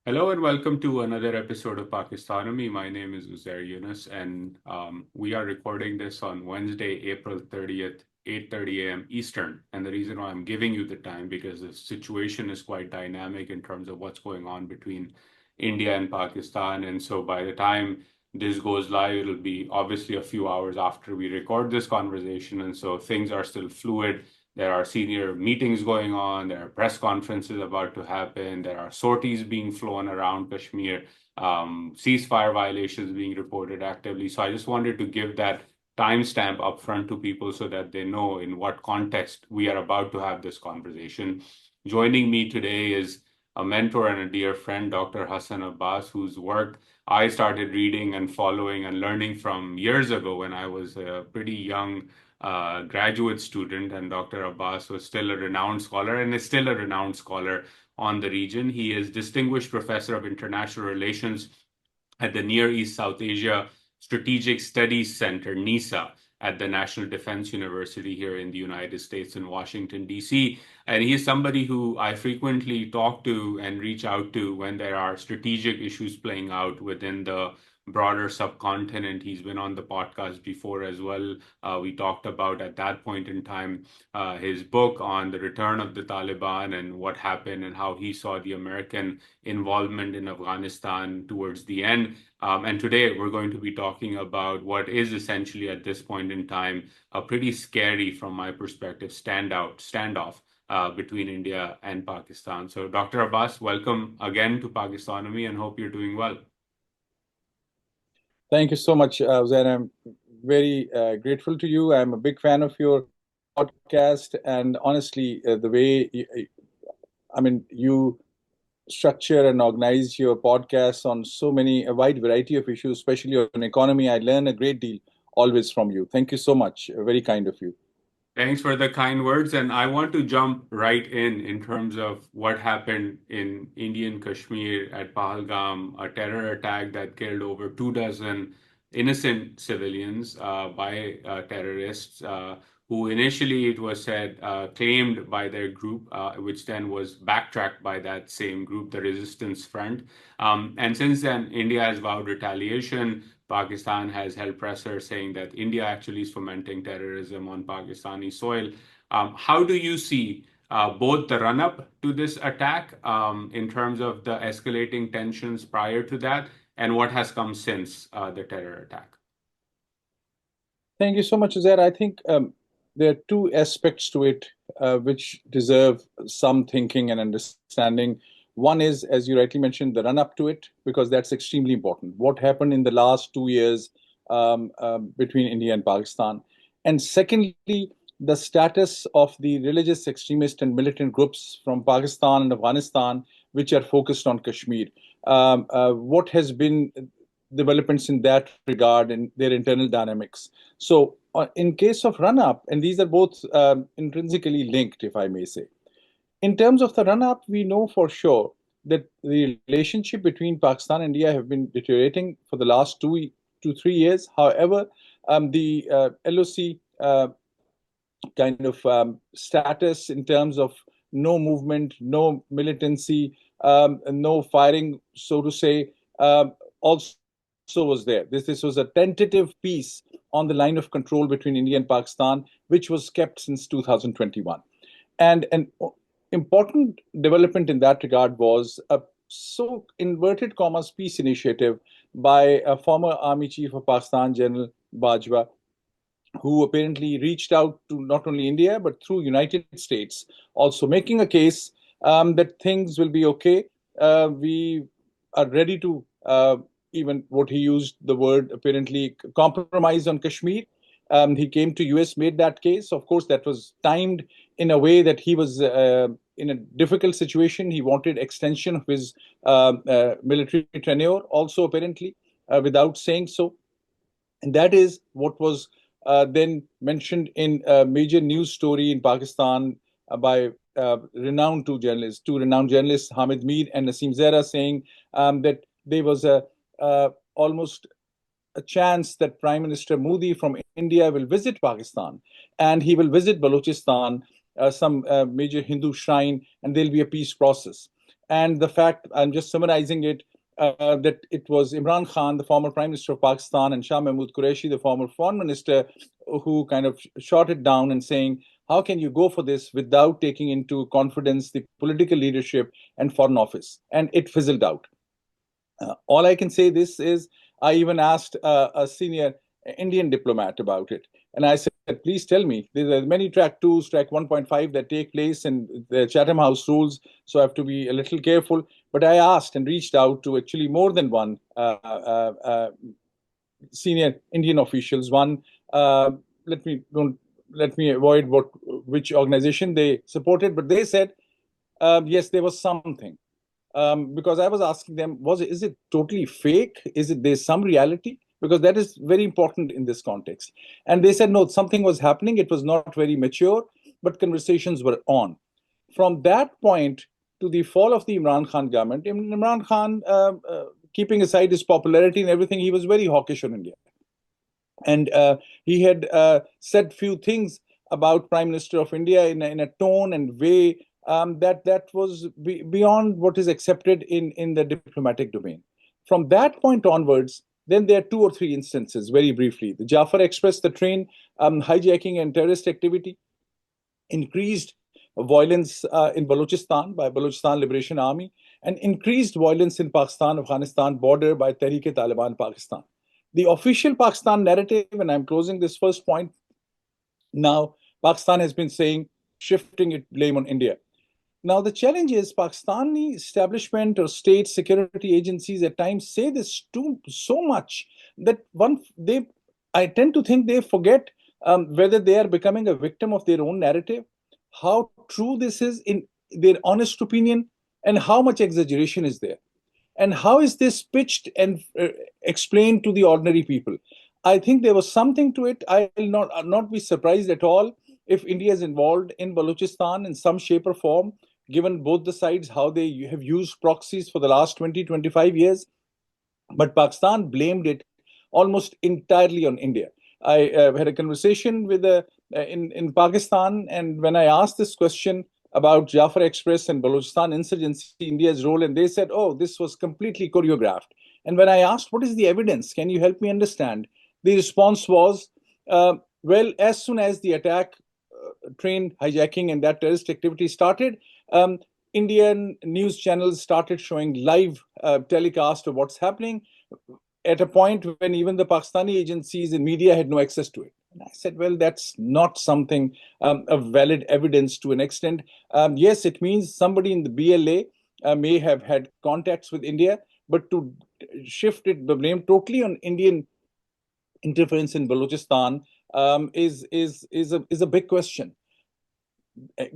Hello and welcome to another episode of Pakistanomy. My name is Uzair and we are recording this on Wednesday, April 30th, 8:30 a.m. Eastern. And the reason why I'm giving you the time because the situation is quite dynamic in terms of what's going on between India and Pakistan. And so by the time this goes live, it'll be obviously a few hours after we record this conversation. And so things are still fluid. There are senior meetings going on. There are press conferences about to happen. There are sorties being flown around Kashmir, ceasefire violations being reported actively. So I just wanted to give that timestamp upfront to people so that they know in what context we are about to have this conversation. Joining me today is a mentor and a dear friend, Dr. Hassan Abbas, whose work I started reading and following and learning from years ago when I was a pretty young graduate student, and Dr. Abbas was still a renowned scholar and is still a renowned scholar on the region. He is Distinguished Professor of International Relations at the Near East South Asia Strategic Studies Center, NESA, at the National Defense University here in the United States in Washington, D.C. And he is somebody who I frequently talk to and reach out to when there are strategic issues playing out within the broader subcontinent. He's been on the podcast before as well. We talked about at that point in time his book on the return of the Taliban and what happened and how he saw the American involvement in Afghanistan towards the end. And today we're going to be talking about what is essentially at this point in time a pretty scary, from my perspective, standoff between India and Pakistan. So, Dr. Abbas, welcome again to Pakistanomy and hope you're doing well. Thank you so much, Uzair. I'm very grateful to you. I'm a big fan of your podcast, and honestly, the way you structure and organize your podcasts on so many a wide variety of issues, especially on economy, I learn a great deal always from you. Thank you so much. Very kind of you. Thanks for the kind words. And I want to jump right in terms of what happened in Indian Kashmir at Pahalgam, a terror attack that killed over 2 dozen innocent civilians by terrorists who initially, it was said, claimed by their group, which then was backtracked by that same group, the Resistance Front. And since then, India has vowed retaliation. Pakistan has held pressure saying that India actually is fomenting terrorism on Pakistani soil. How do you see both the run-up to this attack in terms of the escalating tensions prior to that and what has come since the terror attack? Thank you so much, Uzair. I think there are two aspects to it which deserve some thinking and understanding. One is, as you rightly mentioned, the run up to it, because that's extremely important. What happened in the last 2 years between India and Pakistan? And secondly, the status of the religious extremist and militant groups from Pakistan and Afghanistan, which are focused on Kashmir. What has been developments in that regard and their internal dynamics? So, in case of run up, and these are both intrinsically linked, if I may say. In terms of the run-up, we know for sure that the relationship between Pakistan and India have been deteriorating for the last 2 to 3 years. However, the LOC kind of status in terms of no movement, no militancy, no firing, so to say, also was there. This was a tentative peace on the line of control between India and Pakistan, which was kept since 2021. And an important development in that regard was a so inverted commas peace initiative by a former army chief of Pakistan, General Bajwa, who apparently reached out to not only India but through United States, also making a case that things will be okay. We are ready to even what he used the word apparently compromise on Kashmir. He came to US, made that case. Of course, that was timed in a way that he was in a difficult situation. He wanted extension of his military tenure, also apparently, without saying so. And that is what was then mentioned in a major news story in Pakistan by two renowned journalists, Hamid Mir and Naseem Zahra, saying that there was almost a chance that Prime Minister Modi from India will visit Pakistan and he will visit Balochistan, some major Hindu shrine, and there'll be a peace process. and the fact, I'm just summarizing it, that it was Imran Khan, the former Prime Minister of Pakistan, and Shah Mahmood Qureshi, the former Foreign Minister, who kind of shot it down and saying, how can you go for this without taking into confidence the political leadership and Foreign Office? And it fizzled out. All I can say this is, I even asked a senior Indian diplomat about it. And I said, please tell me, there are many track 2s, track 1.5 that take place in the Chatham House rules, so I have to be a little careful. But I asked and reached out to actually more than one senior Indian officials. One, let me don't let me avoid which organization they supported, but they said yes, there was something. Because I was asking them, is it totally fake? Is it there's some reality? Because that is very important in this context. And they said, no, something was happening. It was not very mature, but conversations were on. From that point to the fall of the Imran Khan government, Imran Khan, keeping aside his popularity and everything, he was very hawkish on India. And he had said few things about Prime Minister of India in a tone and way that was beyond what is accepted in the diplomatic domain. From that point onwards, then there are 2 or 3 instances, very briefly. The Jafar Express, the train hijacking and terrorist activity, increased violence in Balochistan by Balochistan Liberation Army, and increased violence in Pakistan-Afghanistan border by Tehreek-e-Taliban Pakistan. The official Pakistan narrative, and I'm closing this first point now, Pakistan has been saying, shifting its blame on India. Now, the challenge is Pakistani establishment or state security agencies at times say this so much that I tend to think they forget whether they are becoming a victim of their own narrative, how true this is in their honest opinion, and how much exaggeration is there. And how is this pitched and explained to the ordinary people? I think there was something to it. I will not be surprised at all if India is involved in Balochistan in some shape or form, given both the sides how they have used proxies for the last 20-25 years. But Pakistan blamed it almost entirely on India. I had a conversation with in Pakistan, and when I asked this question about Jafar Express and Balochistan insurgency, India's role, and they said, oh, this was completely choreographed. And when I asked, what is the evidence? Can you help me understand? The response was, well, as soon as the attack, train hijacking and that terrorist activity started, Indian news channels started showing live telecast of what's happening at a point when even the Pakistani agencies and media had no access to it. And I said, well, that's not something of valid evidence to an extent. Yes, it means somebody in the BLA may have had contacts with India, but to shift the blame totally on Indian interference in Balochistan is a big question.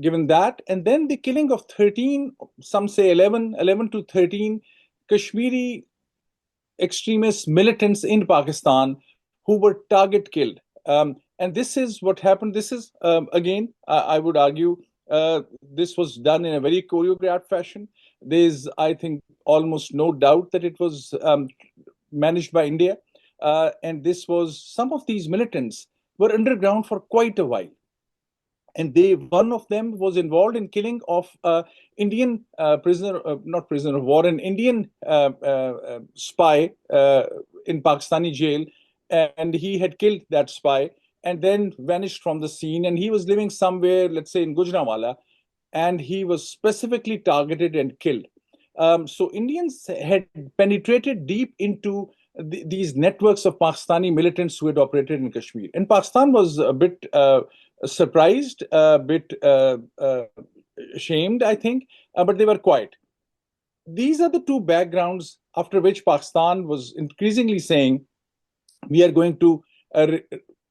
Given that, and then the killing of 13, some say 11 to 13 Kashmiri extremist militants in Pakistan who were target killed. And this is what happened. This is, again, I would argue, this was done in a very choreographed fashion. There's, I think, almost no doubt that it was managed by India. And this was, some of these militants were underground for quite a while. And one of them was involved in killing of Indian not prisoner of war, an Indian spy in Pakistani jail, and he had killed that spy and then vanished from the scene. And he was living somewhere, let's say in Gujranwala, and he was specifically targeted and killed. So Indians had penetrated deep into these networks of Pakistani militants who had operated in Kashmir. And Pakistan was a bit surprised, a bit ashamed, I think, but they were quiet. These are the 2 backgrounds after which Pakistan was increasingly saying, we are going to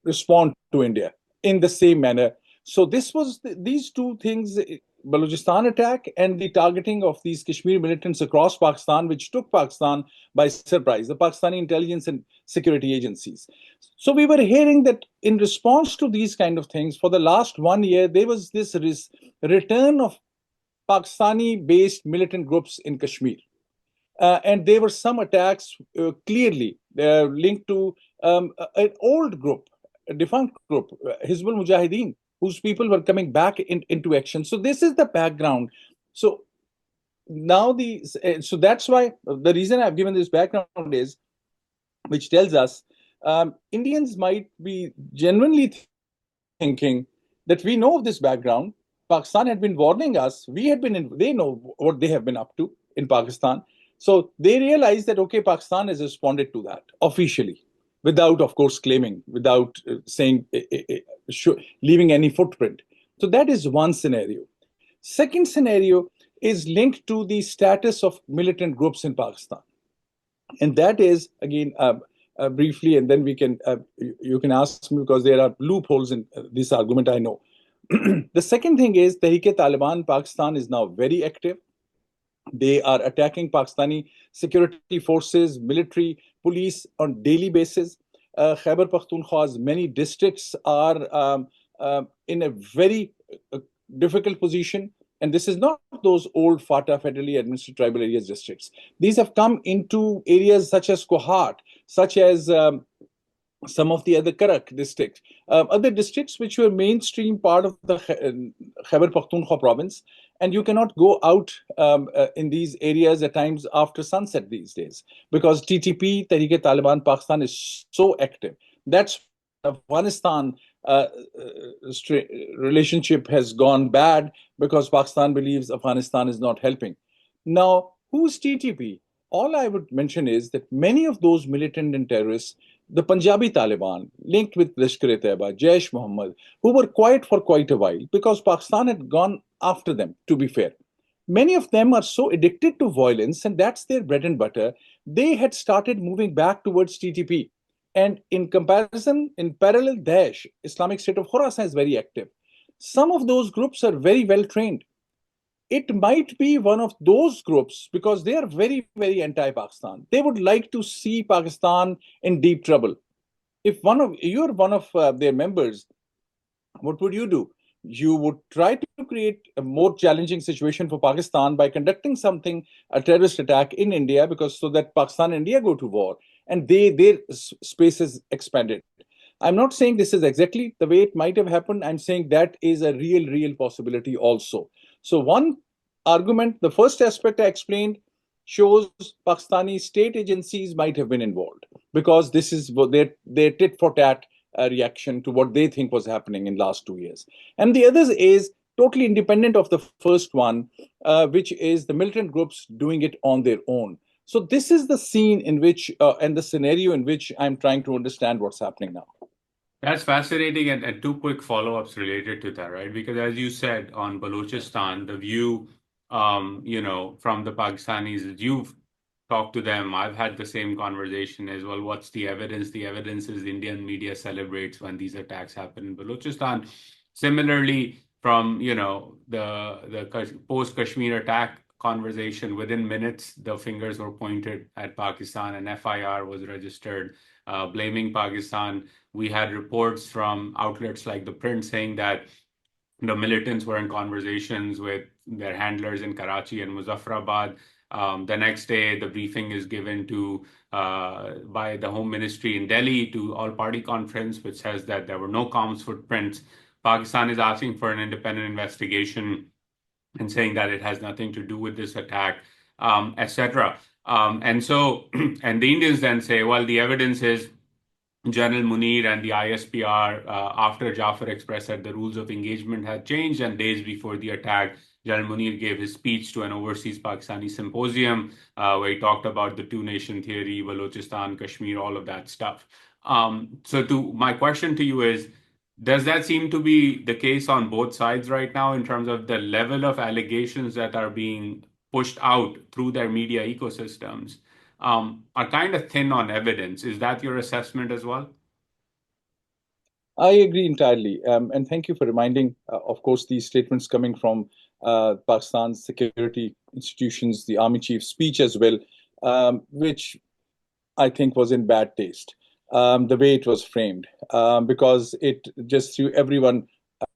respond to India in the same manner. So this was these 2 things, Balochistan attack and the targeting of these Kashmir militants across Pakistan, which took Pakistan by surprise, the Pakistani intelligence and security agencies. So we were hearing that in response to these kind of things, for the last 1 year, there was this return of Pakistani-based militant groups in Kashmir. And there were some attacks clearly linked to an old group, a defunct group, Hizbul Mujahideen, whose people were coming back into action. So this is the background. So now so that's why the reason I've given this background is, which tells us Indians might be genuinely thinking that we know of this background. Pakistan had been warning us. They know what they have been up to in Pakistan. So they realize that, okay, Pakistan has responded to that officially, without, of course, claiming, without saying, leaving any footprint. So that is one scenario. Second scenario is linked to the status of militant groups in Pakistan. And that is, again, briefly, and then you can ask me, because there are loopholes in this argument, I know. The second thing is Tehreek-e-Taliban Pakistan is now very active. They are attacking Pakistani security forces, military, police on daily basis. Khyber Pakhtunkhwa's many districts are in a very difficult position. And this is not those old FATA, federally administered tribal areas districts. These have come into areas such as Kohat, such as some of the other Karak districts, other districts which were mainstream part of the Khyber Pakhtunkhwa province. And you cannot go out in these areas at times after sunset these days, because TTP, Tehreek-e-Taliban Pakistan, is so active. That's Afghanistan relationship has gone bad, because Pakistan believes Afghanistan is not helping. Now, who's TTP? All I would mention is that many of those militant and terrorists, the Punjabi Taliban, linked with Lashkar-e-Taiba, Jaish Muhammad, who were quiet for quite a while because Pakistan had gone after them, to be fair. Many of them are so addicted to violence, and that's their bread and butter, they had started moving back towards TTP. And in comparison, in parallel, Daesh, Islamic State of Khorasan, is very active. Some of those groups are very well trained. It might be one of those groups, because they are very, very anti-Pakistan. They would like to see Pakistan in deep trouble. If you're one of their members, what would you do? You would try to create a more challenging situation for Pakistan by conducting a terrorist attack in India, because so that Pakistan and India go to war, and their space is expanded. I'm not saying this is exactly the way it might have happened. I'm saying that is a real possibility also. So one argument, the first aspect I explained, shows Pakistani state agencies might have been involved, because this is their tit for tat reaction to what they think was happening in last 2 years. And the other is totally independent of the first one, which is the militant groups doing it on their own. So this is the scene in which, and the scenario in which I'm trying to understand what's happening now. That's fascinating, and two quick follow-ups related to that, right? Because as you said, on Balochistan, the view, from the Pakistanis is, you've talked to them. I've had the same conversation as well. What's the evidence? The evidence is Indian media celebrates when these attacks happen in Balochistan. Similarly, from the post-Kashmir attack conversation, within minutes, the fingers were pointed at Pakistan, and FIR was registered, blaming Pakistan. We had reports from outlets like The Print saying that the militants were in conversations with their handlers in Karachi and Muzaffarabad. The next day, the briefing is given by the Home Ministry in Delhi to all-party conference, which says that there were no comms footprints. Pakistan is asking for an independent investigation and saying that it has nothing to do with this attack, etc. And the Indians then say, well, the evidence is General Munir and the ISPR, after Jafar expressed that the rules of engagement had changed, and days before the attack, General Munir gave his speech to an overseas Pakistani symposium where he talked about the two-nation theory, Balochistan, Kashmir, all of that stuff. So my question to you is, does that seem to be the case on both sides right now in terms of the level of allegations that are being pushed out through their media ecosystems are kind of thin on evidence? Is that your assessment as well? I agree entirely. And thank you for reminding, of course, these statements coming from Pakistan's security institutions, the army chief's speech as well, which I think was in bad taste, the way it was framed, because it just threw everyone,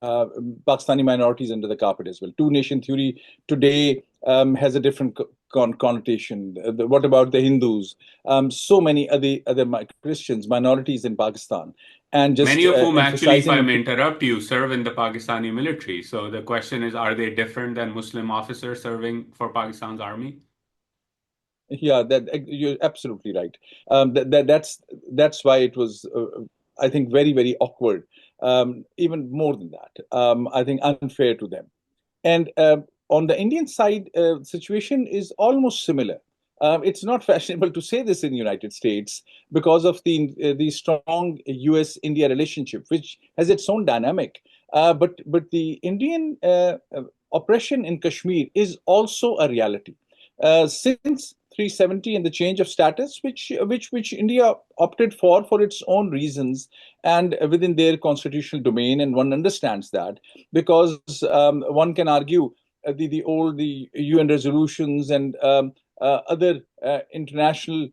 Pakistani minorities, under the carpet as well. Two-nation theory today has a different connotation. What about the Hindus? So many other Christians, minorities in Pakistan, and just Many of whom actually, if I emphasizing. may interrupt you, serve in the Pakistani military. So the question is, are they different than Muslim officers serving for Pakistan's army? Yeah, that you're absolutely right. That's why it was, I think, very, very awkward. Even more than that, I think unfair to them. And on the Indian side, situation is almost similar. It's not fashionable to say this in the United States because of the strong U.S.-India relationship, which has its own dynamic. But the Indian oppression in Kashmir is also a reality. Since 370 and the change of status, which India opted for its own reasons and within their constitutional domain, and one understands that because one can argue the UN resolutions and other international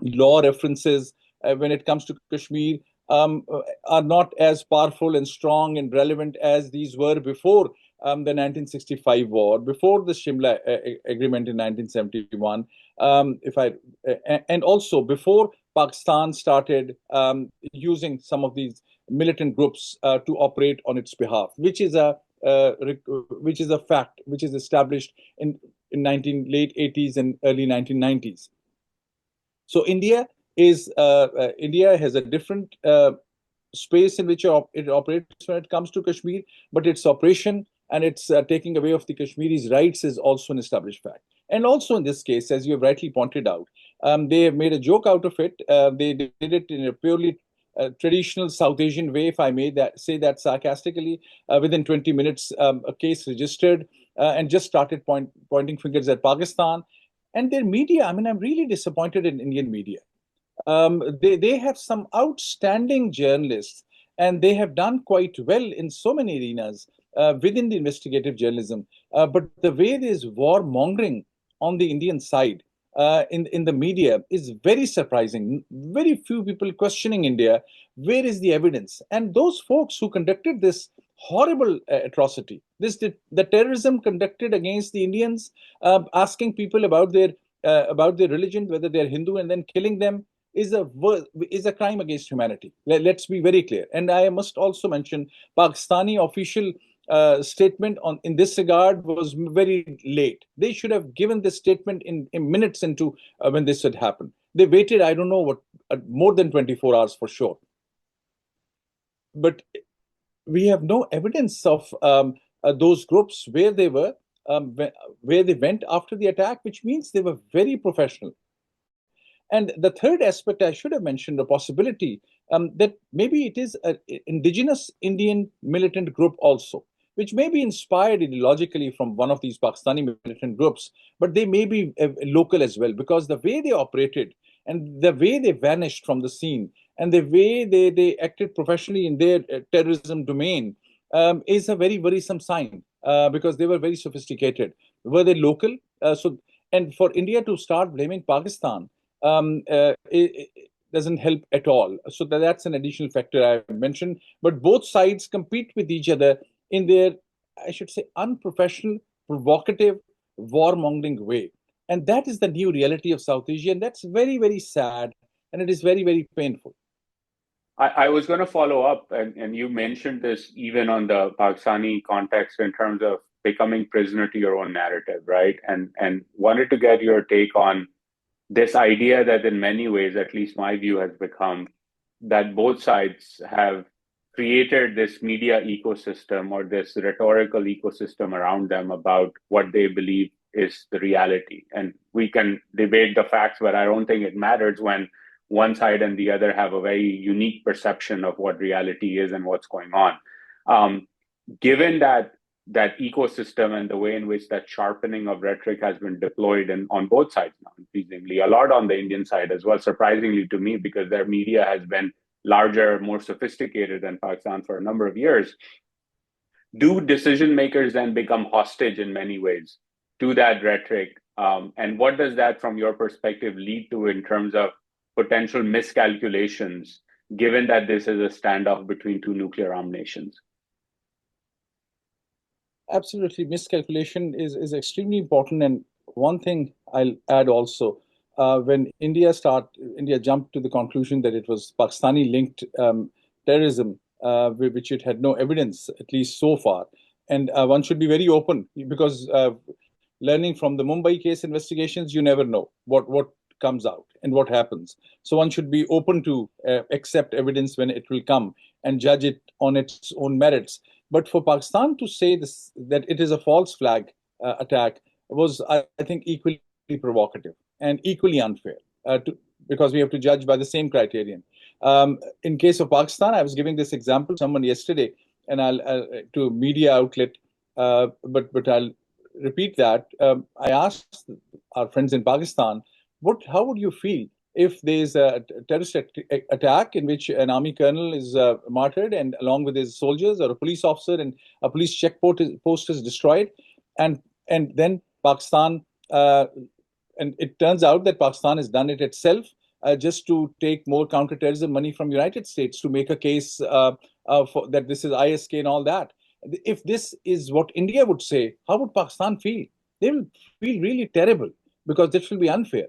law references when it comes to Kashmir are not as powerful and strong and relevant as these were before the 1965 war, before the Shimla Agreement in 1971, and also before Pakistan started using some of these militant groups to operate on its behalf, which is a fact which is established in late 80s and early 1990s. So India has a different space in which it operates when it comes to Kashmir, but its operation and its taking away of the Kashmiris' rights is also an established fact. And also in this case, as you have rightly pointed out, they have made a joke out of it. They did it in a purely traditional South Asian way, if I may say that sarcastically. Within 20 minutes, a case registered and just started pointing fingers at Pakistan. And their media, I mean, I'm really disappointed in Indian media. They have some outstanding journalists, and they have done quite well in so many arenas within the investigative journalism. But the way there is warmongering on the Indian side in the media is very surprising. Very few people questioning India. Where is the evidence? And those folks who conducted this horrible atrocity, the terrorism conducted against the Indians, asking people about their religion, whether they're Hindu, and then killing them is a crime against humanity. Let's be very clear. And I must also mention Pakistani official statement in this regard was very late. They should have given this statement in minutes into when this had happened. They waited, I don't know what, more than 24 hours for sure. But we have no evidence of those groups where they were, where they went after the attack, which means they were very professional. And the third aspect I should have mentioned, the possibility that maybe it is an indigenous Indian militant group also, which may be inspired ideologically from one of these Pakistani militant groups, but they may be local as well, because the way they operated and the way they vanished from the scene and the way they acted professionally in their terrorism domain is a very worrisome sign because they were very sophisticated. Were they local? And for India to start blaming Pakistan, it doesn't help at all. So that's an additional factor I mentioned. But both sides compete with each other in their, I should say, unprofessional, provocative, warmongering way. And that is the new reality of South Asia. And that's very, very sad. And it is very, very painful. I was going to follow up, and you mentioned this even on the Pakistani context in terms of becoming prisoner to your own narrative, right? And wanted to get your take on this idea that in many ways, at least my view has become, that both sides have created this media ecosystem or this rhetorical ecosystem around them about what they believe is the reality. And we can debate the facts, but I don't think it matters when one side and the other have a very unique perception of what reality is and what's going on. Given that ecosystem and the way in which that sharpening of rhetoric has been deployed on both sides now, increasingly, a lot on the Indian side as well, surprisingly to me, because their media has been larger, more sophisticated than Pakistan for a number of years. Do decision makers then become hostage in many ways to that rhetoric? And what does that, from your perspective, lead to in terms of potential miscalculations, given that this is a standoff between two nuclear armed nations? Absolutely, miscalculation is extremely important, and one thing I'll add also, when India jumped to the conclusion that it was Pakistani-linked terrorism, which it had no evidence, at least so far. And one should be very open because learning from the Mumbai case investigations, you never know what comes out and what happens. So one should be open to accept evidence when it will come and judge it on its own merits. But for Pakistan to say this, that it is a false flag attack, was, I think, equally provocative and equally unfair, because we have to judge by the same criterion. In case of Pakistan, I was giving this example to someone yesterday, and I'll to a media outlet, but I'll repeat that. I asked our friends in Pakistan, how would you feel if there's a terrorist attack in which an army colonel is martyred and along with his soldiers, or a police officer, and a police checkpost is destroyed, and then Pakistan, and it turns out that Pakistan has done it itself, just to take more counterterrorism money from United States to make a case that this is ISK and all that. If this is what India would say, how would Pakistan feel? They will feel really terrible, because this will be unfair.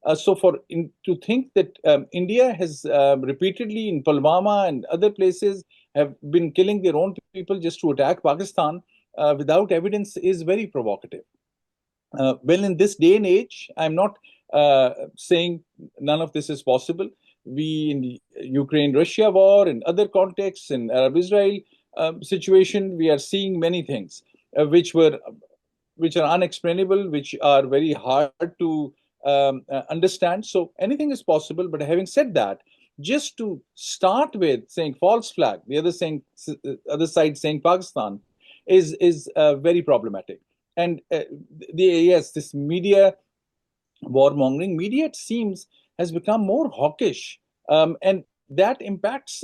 To think that India has repeatedly in Pulwama and other places have been killing their own people just to attack Pakistan without evidence is very provocative. Well, in this day and age, I'm not saying none of this is possible. We, in the Ukraine-Russia war, in other contexts, in Arab-Israel situation, we are seeing many things which are unexplainable, which are very hard to understand. So anything is possible. But having said that, just to start with saying false flag, the other side saying Pakistan, is very problematic. And yes, this media warmongering, media, it seems, has become more hawkish, and that impacts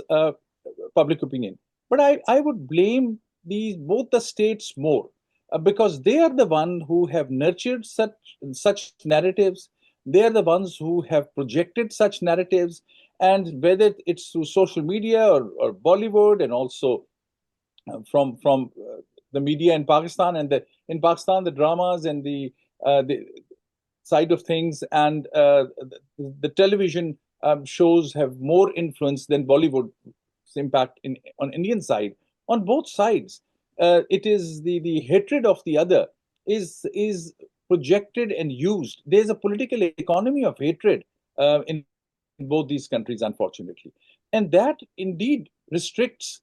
public opinion. But I would blame both the states more, because they are the ones who have nurtured such narratives. They are the ones who have projected such narratives, and whether it's through social media or Bollywood, and also from the media in Pakistan, and in Pakistan the dramas and the side of things, and the television shows have more influence than Bollywood's impact on Indian side. On both sides, it is the hatred of the other is projected and used. There's a political economy of hatred in both these countries, unfortunately, and that indeed restricts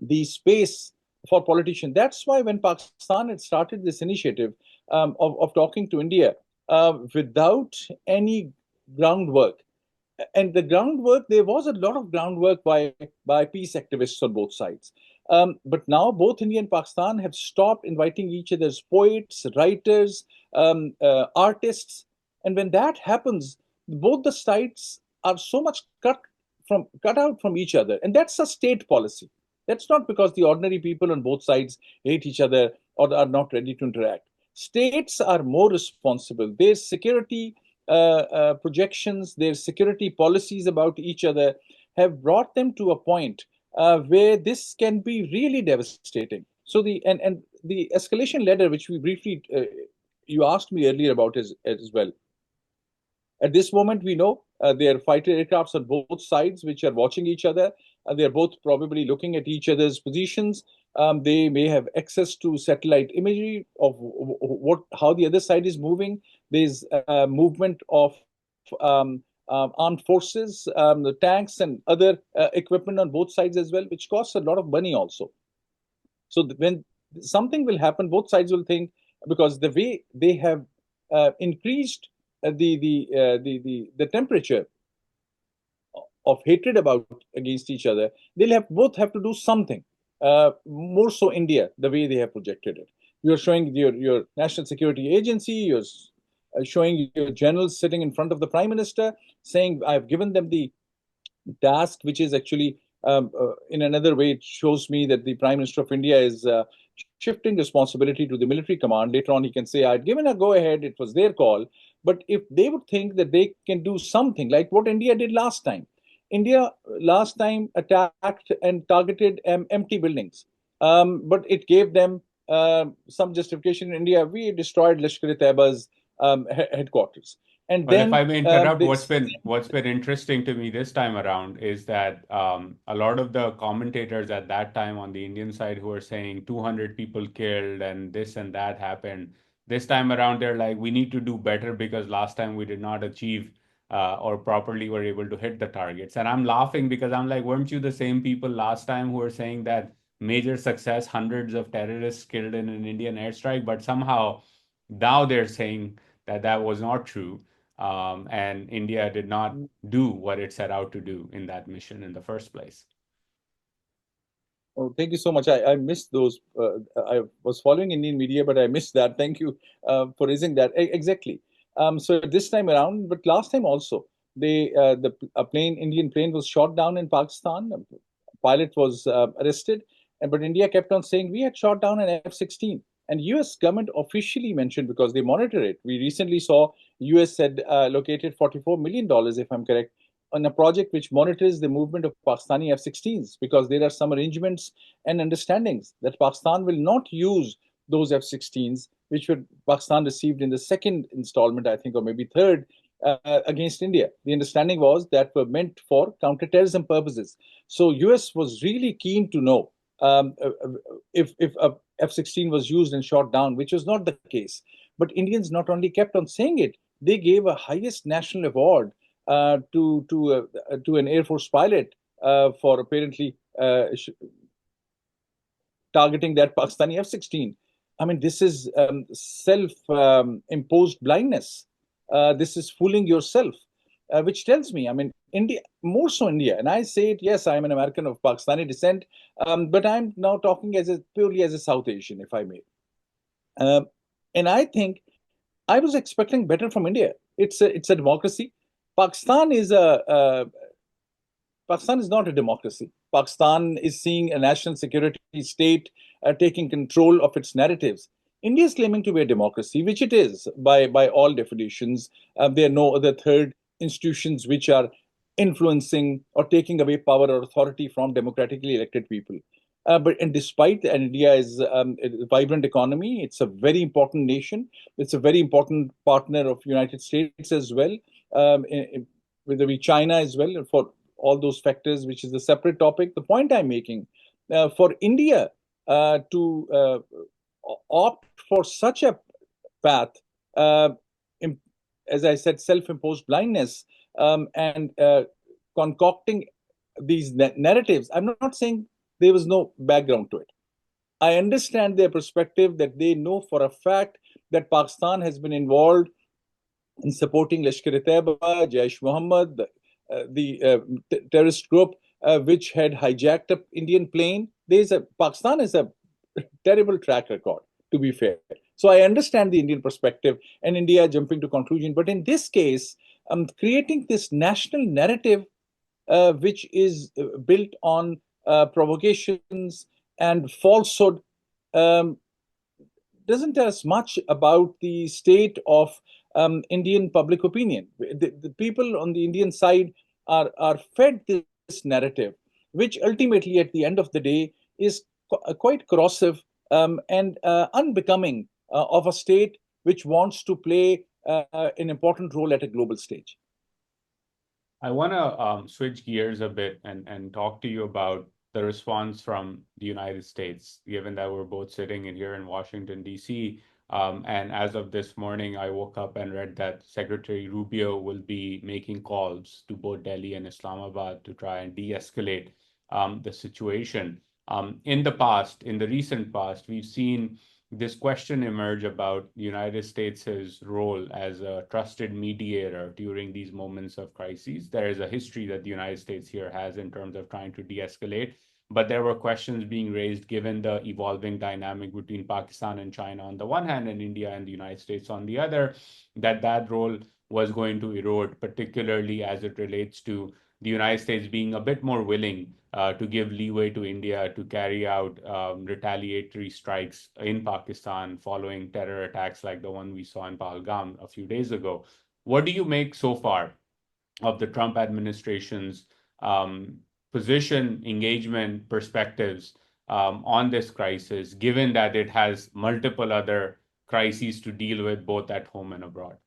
the space for politicians. That's why when Pakistan had started this initiative of talking to India without any groundwork, and the groundwork, there was a lot of groundwork by peace activists on both sides. But now both India and Pakistan have stopped inviting each other's poets, writers, artists. And when that happens, both the sides are so much cut out from each other. And that's a state policy. That's not because the ordinary people on both sides hate each other or are not ready to interact. States are more responsible. Their security projections, their security policies about each other have brought them to a point where this can be really devastating. So the escalation ladder, which we briefly you asked me earlier about as well. At this moment, we know there are fighter aircrafts on both sides which are watching each other. They are both probably looking at each other's positions. They may have access to satellite imagery of how the other side is moving. There's movement of armed forces, the tanks and other equipment on both sides as well, which costs a lot of money also. So when something will happen, both sides will think, because the way they have increased the temperature of hatred against each other, they'll both have to do something. More so India, the way they have projected it. You're showing your National Security Agency, you're showing your generals sitting in front of the Prime Minister saying, I've given them the task, which is actually, in another way, it shows me that the Prime Minister of India is shifting responsibility to the military command. Later on, he can say, I'd given a go-ahead, it was their call. But if they would think that they can do something like what India did last time, India last time attacked and targeted empty buildings, but it gave them some justification in India. We destroyed Lashkar-e-Taiba's headquarters. And Well, if then I may interrupt, they what's been interesting to me this time around is that a lot of the commentators at that time on the Indian side who were saying 200 people killed and this and that happened, this time around they're like, we need to do better because last time we did not achieve or properly were able to hit the targets. And I'm laughing because I'm like, weren't you the same people last time who were saying that major success, hundreds of terrorists killed in an Indian airstrike, but somehow now they're saying that that was not true, and India did not do what it set out to do in that mission in the first place. Oh, thank you so much. I missed those. I was following Indian media, but I missed that. Thank you for raising that. Exactly. So this time around, but last time also, Indian plane was shot down in Pakistan. A pilot was arrested, but India kept on saying we had shot down an F-16. And U.S. government officially mentioned because they monitor it. We recently saw U.S. had located $44 million, if I'm correct, on a project which monitors the movement of Pakistani F-16s because there are some arrangements and understandings that Pakistan will not use those F-16s, which Pakistan received in the second installment, I think, or maybe third, against India. The understanding was that were meant for counterterrorism purposes. So US was really keen to know if a F-16 was used and shot down, which was not the case. But Indians not only kept on saying it, they gave a highest national award to an Air Force pilot for apparently targeting that Pakistani F-16. I mean, this is self-imposed blindness. This is fooling yourself, which tells me, I mean, India, more so India, and I say it, yes, I'm an American of Pakistani descent, but I'm now talking purely as a South Asian, if I may. And I think I was expecting better from India. It's a democracy. Pakistan is a Pakistan is not a democracy. Pakistan is seeing a national security state taking control of its narratives. India is claiming to be a democracy, which it is by all definitions. There are no other third institutions which are influencing or taking away power or authority from democratically elected people. But and despite India is a vibrant economy, it's a very important nation. It's a very important partner of United States as well, with China as well for all those factors, which is a separate topic. The point I'm making, for India to opt for such a path, uh, as I said, self-imposed blindness, and concocting these narratives. I'm not saying there was no background to it. I understand their perspective that they know for a fact that Pakistan has been involved in supporting Lashkar-e-Taiba, Jaish Muhammad, the terrorist group which had hijacked an Indian plane. Pakistan has a terrible track record, to be fair. So I understand the Indian perspective and India jumping to conclusion. But in this case, creating this national narrative which is built on provocations and falsehood um, doesn't tell us much about the state of Indian public opinion. The people on the Indian side are fed this narrative, which ultimately, at the end of the day, is quite corrosive and unbecoming of a state which wants to play an important role at a global stage. I want to switch gears a bit and talk to you about the response from the United States, given that we're both sitting in here in Washington, D.C. And as of this morning, I woke up and read that Secretary Rubio will be making calls to both Delhi and Islamabad to try and de-escalate the situation. In the recent past, we've seen this question emerge about the United States' role as a trusted mediator during these moments of crises. There is a history that the United States here has in terms of trying to de-escalate, but there were questions being raised given the evolving dynamic between Pakistan and China on the one hand and India and the United States on the other, that role was going to erode, particularly as it relates to the United States being a bit more willing to give leeway to India to carry out retaliatory strikes in Pakistan following terror attacks like the one we saw in Pahalgam a few days ago. What do you make so far of the Trump administration's position, engagement, perspectives on this crisis, given that it has multiple other crises to deal with both at home and abroad?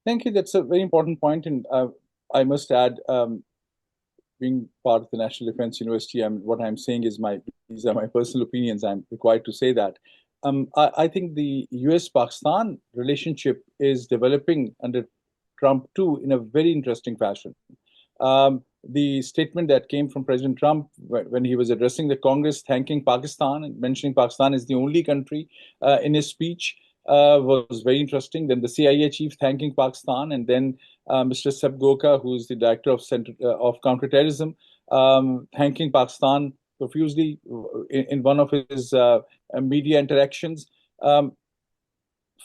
Thank you. That's a very important point. And I must add, being part of the National Defense University, what I'm saying is these are my personal opinions. I'm required to say that. I think the US-Pakistan relationship is developing under Trump too in a very interesting fashion. The statement that came from President Trump when he was addressing the Congress, thanking Pakistan and mentioning Pakistan is the only country in his speech was very interesting. Then the CIA chief thanking Pakistan, and then Mr. Seb Goka, who's the director of counterterrorism, thanking Pakistan profusely in one of his media interactions.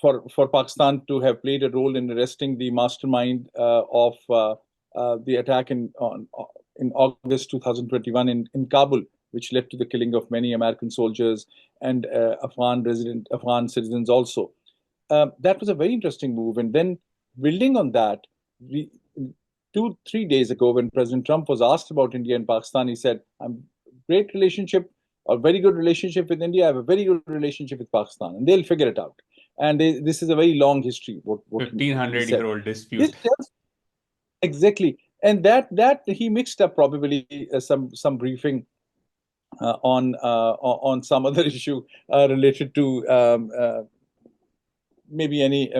For Pakistan to have played a role in arresting the mastermind of the attack in August 2021 in Kabul, which led to the killing of many American soldiers and Afghan citizens also. That was a very interesting move. And then building on that, 2-3 days ago, when President Trump was asked about India and Pakistan, he said, "I'm great relationship, a very good relationship with India. I have a very good relationship with Pakistan, and they'll figure it out." And this is a very long history. What 1,500-year-old dispute. Exactly, and that he mixed up probably some briefing on some other issue related to maybe any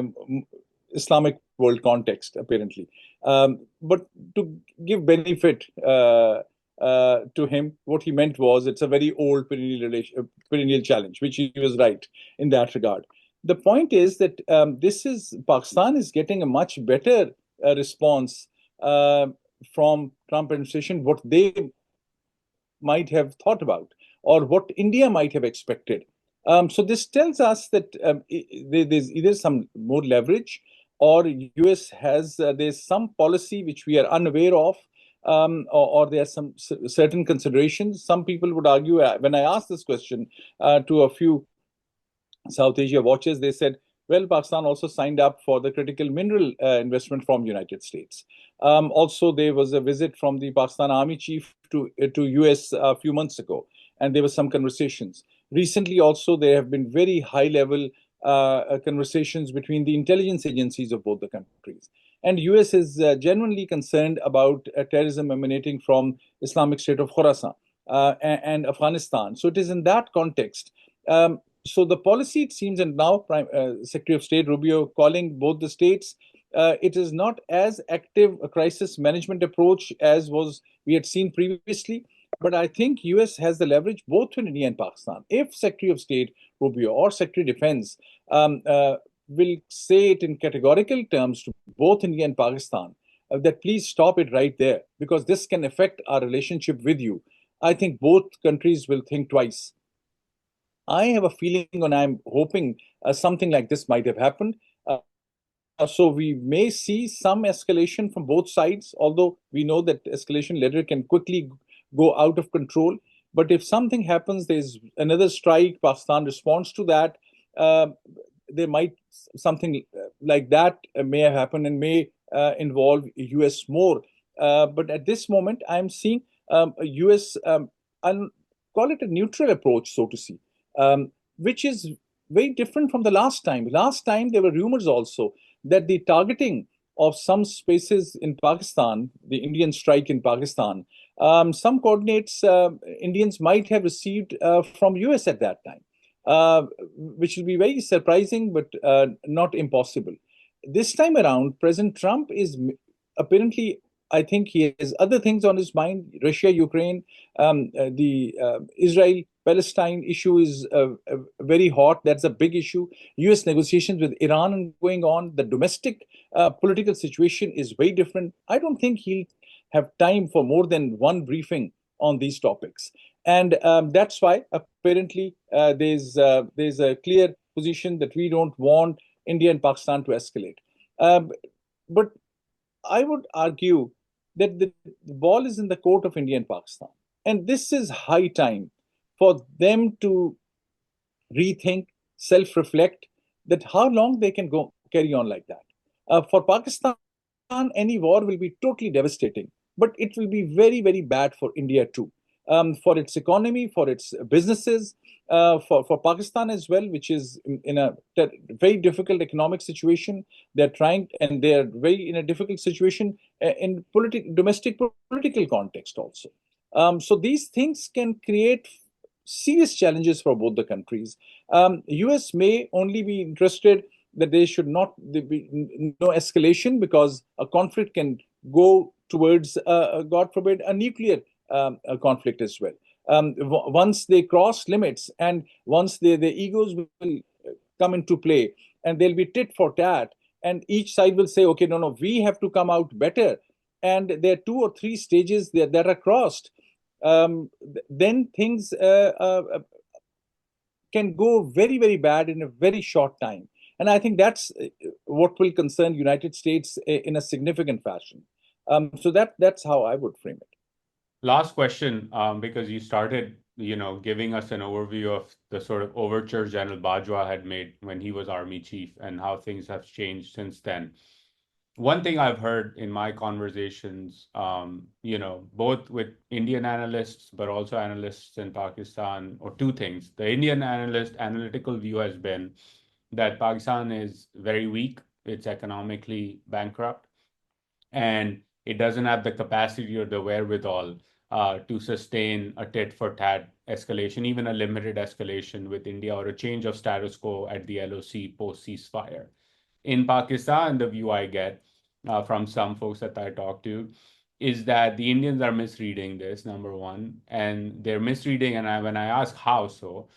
Islamic world context, apparently. But to give benefit to him, what he meant was it's a very old perennial challenge, which he was right in that regard. The point is that Pakistan is getting a much better response from Trump administration, what they might have thought about or what India might have expected. So this tells us that there's either some more leverage or US there's some policy which we are unaware of, or there are some certain considerations. Some people would argue, when I asked this question to a few South Asia watchers, they said, well, Pakistan also signed up for the critical mineral investment from United States. Also, there was a visit from the Pakistan Army chief to US a few months ago, and there were some conversations. Recently, also, there have been very high-level conversations between the intelligence agencies of both the countries. And US is genuinely concerned about terrorism emanating from Islamic State of Khorasan and Afghanistan. So it is in that context. So the policy, it seems, and now Secretary of State Rubio calling both the states, it is not as active a crisis management approach as we had seen previously. But I think US has the leverage both in India and Pakistan. If Secretary of State Rubio or Secretary of Defense will say it in categorical terms to both India and Pakistan, that please stop it right there, because this can affect our relationship with you, I think both countries will think twice. I have a feeling, and I'm hoping something like this might have happened. So we may see some escalation from both sides, although we know that escalation ladder can quickly go out of control. But if something happens, there's another strike, Pakistan responds to that, there might something like that may have happened and may involve US more. But at this moment, I'm seeing a US, I'll call it a neutral approach, so to see. Which is very different from the last time. Last time, there were rumors also that the targeting of some spaces in Pakistan, the Indian strike in Pakistan, some coordinates Indians might have received from US at that time, which will be very surprising, but not impossible. This time around, President Trump is apparently, I think he has other things on his mind. Russia, Ukraine, the Israel-Palestine issue is very hot. That's a big issue. US negotiations with Iran going on. The domestic political situation is very different. I don't think he'll have time for more than one briefing on these topics. And that's why apparently there's a clear position that we don't want India and Pakistan to escalate. But I would argue that the ball is in the court of India and Pakistan. And this is high time for them to rethink, self-reflect, that how long they can carry on like that. For Pakistan, any war will be totally devastating, but it will be very, very bad for India too. for its economy, for its businesses, for Pakistan as well, which is in a very difficult economic situation. They're trying, and they're very in a difficult situation in domestic political context also. So these things can create serious challenges for both the countries. US may only be interested that there should not be no escalation, because a conflict can go towards, God forbid, a nuclear conflict as well. Once they cross limits, and once their egos will come into play, and they'll be tit for tat, and each side will say, okay, no, we have to come out better, and there are 2 or 3 stages that are crossed, then things can go very, very bad in a very short time. And I think that's what will concern United States in a significant fashion. So that's how I would frame it. Last question, because you started, giving us an overview of the sort of overture General Bajwa had made when he was army chief and how things have changed since then. One thing I've heard in my conversations, both with Indian analysts, but also analysts in Pakistan, or two things. The Indian analytical view has been that Pakistan is very weak. It's economically bankrupt, and it doesn't have the capacity or the wherewithal to sustain a tit for tat escalation, even a limited escalation with India, or a change of status quo at the LOC post ceasefire. In Pakistan, the view I get from some folks that I talk to is that the Indians are misreading this, number one, and they're misreading. And when I ask how so,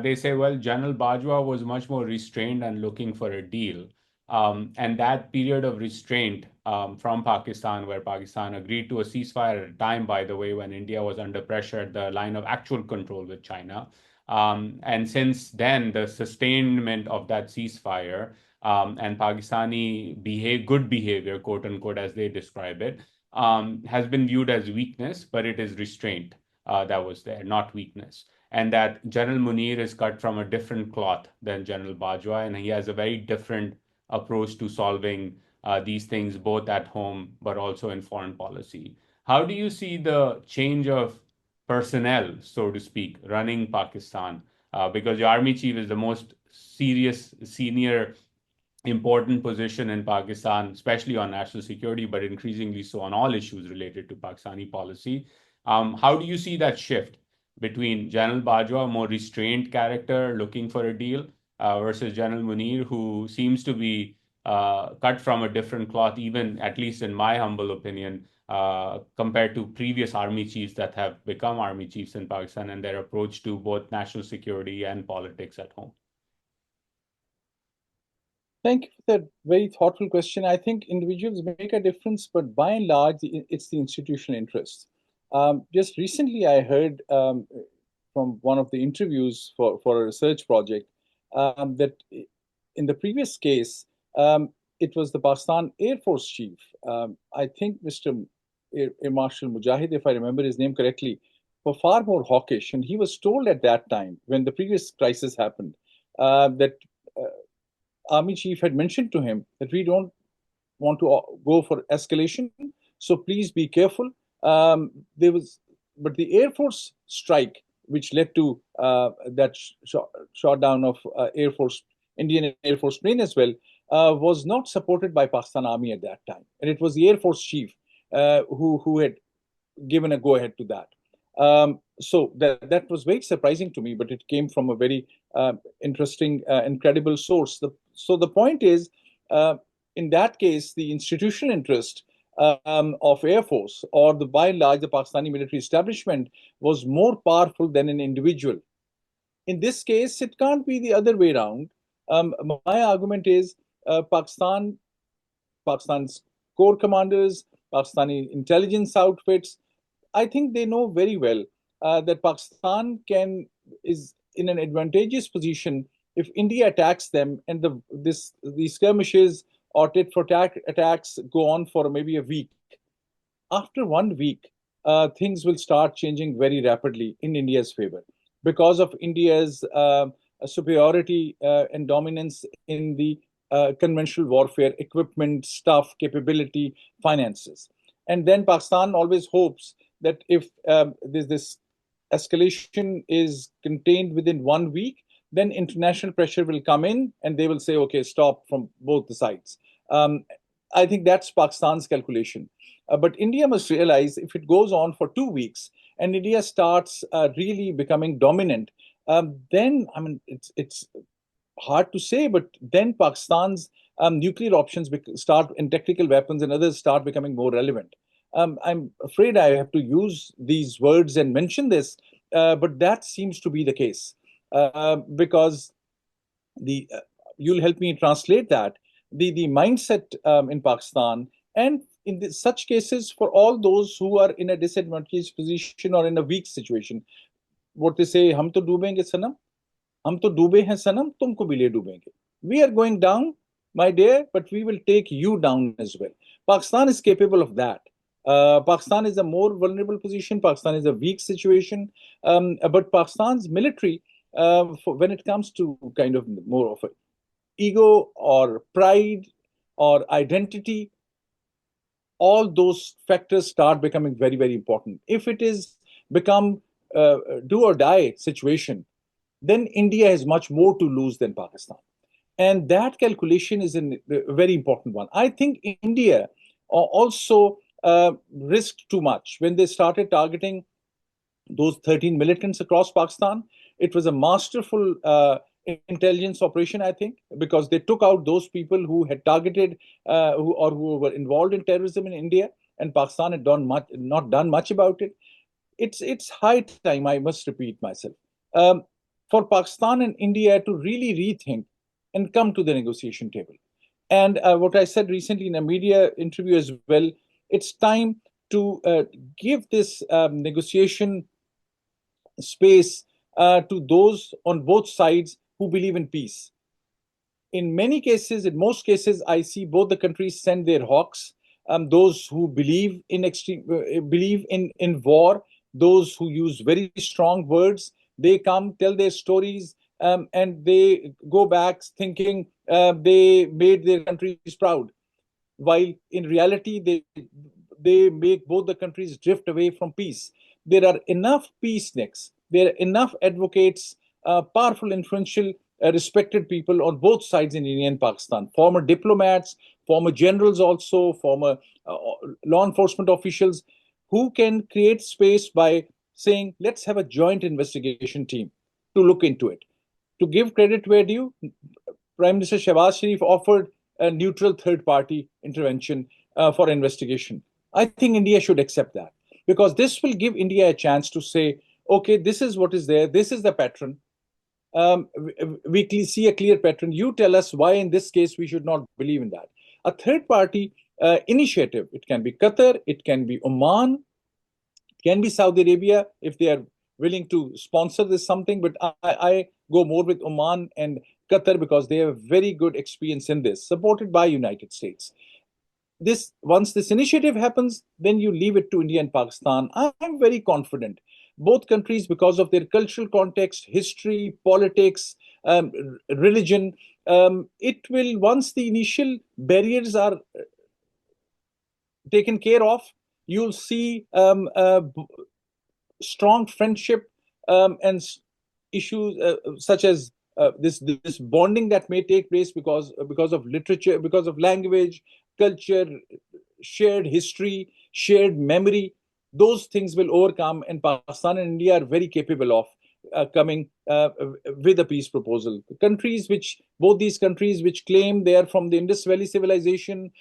they say, well, General Bajwa was much more restrained and looking for a deal. And that period of restraint from Pakistan, where Pakistan agreed to a ceasefire at a time, by the way, when India was under pressure at the line of actual control with China. And since then, the sustainment of that ceasefire and Pakistani good behavior, quote unquote, as they describe it, has been viewed as weakness, but it is restraint that was there, not weakness. And that General Munir is cut from a different cloth than General Bajwa, and he has a very different approach to solving these things, both at home but also in foreign policy. How do you see the change of personnel, so to speak, running Pakistan? Because your army chief is the most serious, senior, important position in Pakistan, especially on national security, but increasingly so on all issues related to Pakistani policy. How do you see that shift between General Bajwa, a more restrained character looking for a deal, versus General Munir, who seems to be cut from a different cloth, even at least in my humble opinion, compared to previous army chiefs that have become army chiefs in Pakistan, and their approach to both national security and politics at home? Thank you for that very thoughtful question. I think individuals make a difference, but by and large, it's the institutional interest. Just recently, I heard from one of the interviews for a research project that in the previous case, it was the Pakistan Air Force chief. I think Mr. Air Marshal Mujahid, if I remember his name correctly, were far more hawkish. And he was told at that time, when the previous crisis happened, that army chief had mentioned to him that we don't want to go for escalation, so please be careful. But the Air Force strike, which led to that shot down of Indian Air Force plane as well, was not supported by Pakistan Army at that time, and it was the Air Force chief who had given a go ahead to that. So that was very surprising to me, but it came from a very interesting and credible source. So the point is, in that case, the institutional interest of Air Force, or by and large the Pakistani military establishment, was more powerful than an individual. In this case, it can't be the other way around. My argument is Pakistan's core commanders, Pakistani intelligence outfits, I think they know very well that Pakistan is in an advantageous position if India attacks them, and these skirmishes or tit for tat attacks go on for maybe a week. After 1 week, things will start changing very rapidly in India's favor because of India's superiority and dominance in the conventional warfare, equipment, stuff, capability, finances. And then Pakistan always hopes that if there's this escalation is contained within 1 week, then international pressure will come in and they will say, okay, stop from both the sides. I think that's Pakistan's calculation. But India must realize if it goes on for 2 weeks and India starts really becoming dominant, then I mean it's hard to say, but then Pakistan's nuclear options start and tactical weapons and others start becoming more relevant. I'm afraid I have to use these words and mention this, but that seems to be the case because the you'll help me translate that the mindset in Pakistan and in such cases for all those who are in a disadvantaged position or in a weak situation, what they say, हम तो डूबेंगे सनम, हम तो डूबे हैं सनम, तुमको भी ले डूबेंगे. We are going down, my dear, but we will take you down as well. Pakistan is capable of that. Pakistan is a more vulnerable position. Pakistan is a weak situation. But Pakistan's military, when it comes to kind of more of a ego or pride or identity, all those factors start becoming very, very important. If it is become do or die situation, then India has much more to lose than Pakistan. And that calculation is a very important one. I think India also risked too much when they started targeting those 13 militants across Pakistan. It was a masterful intelligence operation, I think, because they took out those people who had targeted who were involved in terrorism in India, and Pakistan had not done much about it. It's high time, I must repeat myself, for Pakistan and India to really rethink and come to the negotiation table. And what I said recently in a media interview as well, it's time to give this negotiation space to those on both sides who believe in peace. In many cases, in most cases, I see both the countries send their hawks. Those who believe in war, those who use very strong words, they come tell their stories, and they go back thinking they made their countries proud, while in reality they make both the countries drift away from peace. There are enough peaceniks, there are enough advocates, powerful, influential, respected people on both sides in India and Pakistan, former diplomats, former generals, also former law enforcement officials, who can create space by saying, let's have a joint investigation team to look into it. To give credit where due, Prime Minister Shehbaz Sharif offered a neutral third party intervention for investigation. I think India should accept that, because this will give India a chance to say, okay, this is what is there, this is the pattern. We see a clear pattern. You tell us why in this case we should not believe in that. A third party initiative, it can be Qatar, it can be Oman, it can be Saudi Arabia if they are willing to sponsor this something, but I go more with Oman and Qatar because they have very good experience in this, supported by United States. Once this initiative happens, then you leave it to India and Pakistan. I'm very confident. Both countries, because of their cultural context, history, politics, religion, it will, once the initial barriers are taken care of, you'll see strong friendship and issues such as this bonding that may take place because of literature, because of language, culture, shared history, shared memory. Those things will overcome, and Pakistan and India are very capable of coming with a peace proposal. Both these countries which claim they are from the Indus Valley civilization,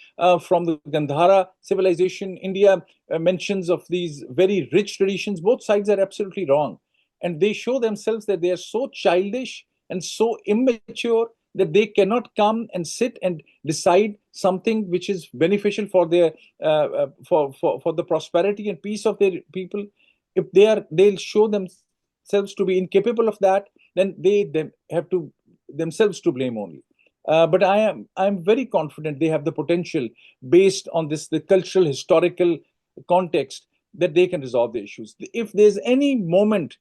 from the Gandhara civilization, India mentions of these very rich traditions. Both sides are absolutely wrong. And they show themselves that they are so childish and so immature that they cannot come and sit and decide something which is beneficial for their for the prosperity and peace of their people. If they'll show themselves to be incapable of that, then they have to themselves to blame only. But I'm very confident they have the potential, based on the cultural historical context, that they can resolve the issues. If there's any moment,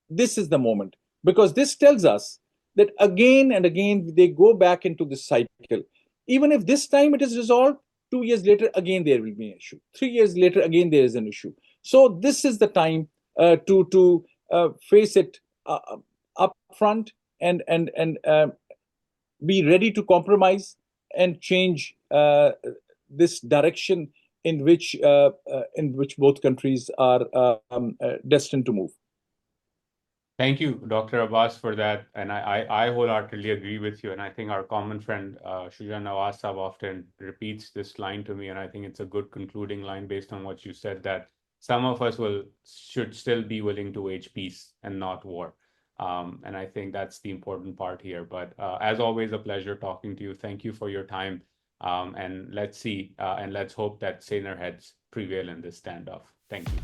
this is the moment, because this tells us that again and again they go back into this cycle. Even if this time it is resolved, 2 years later again there will be an issue. 3 years later again there is an issue. So this is the time to face it up front and be ready to compromise and change this direction in which both countries are destined to move. Thank you, Dr. Abbas, for that. And I wholeheartedly agree with you. And I think our common friend, Shuja Nawaz Sahab, often repeats this line to me. And I think it's a good concluding line based on what you said, that some of us should still be willing to wage peace and not war. And I think that's the important part here. But as always, a pleasure talking to you. Thank you for your time. And let's see, and let's hope that saner heads prevail in this standoff. Thank you.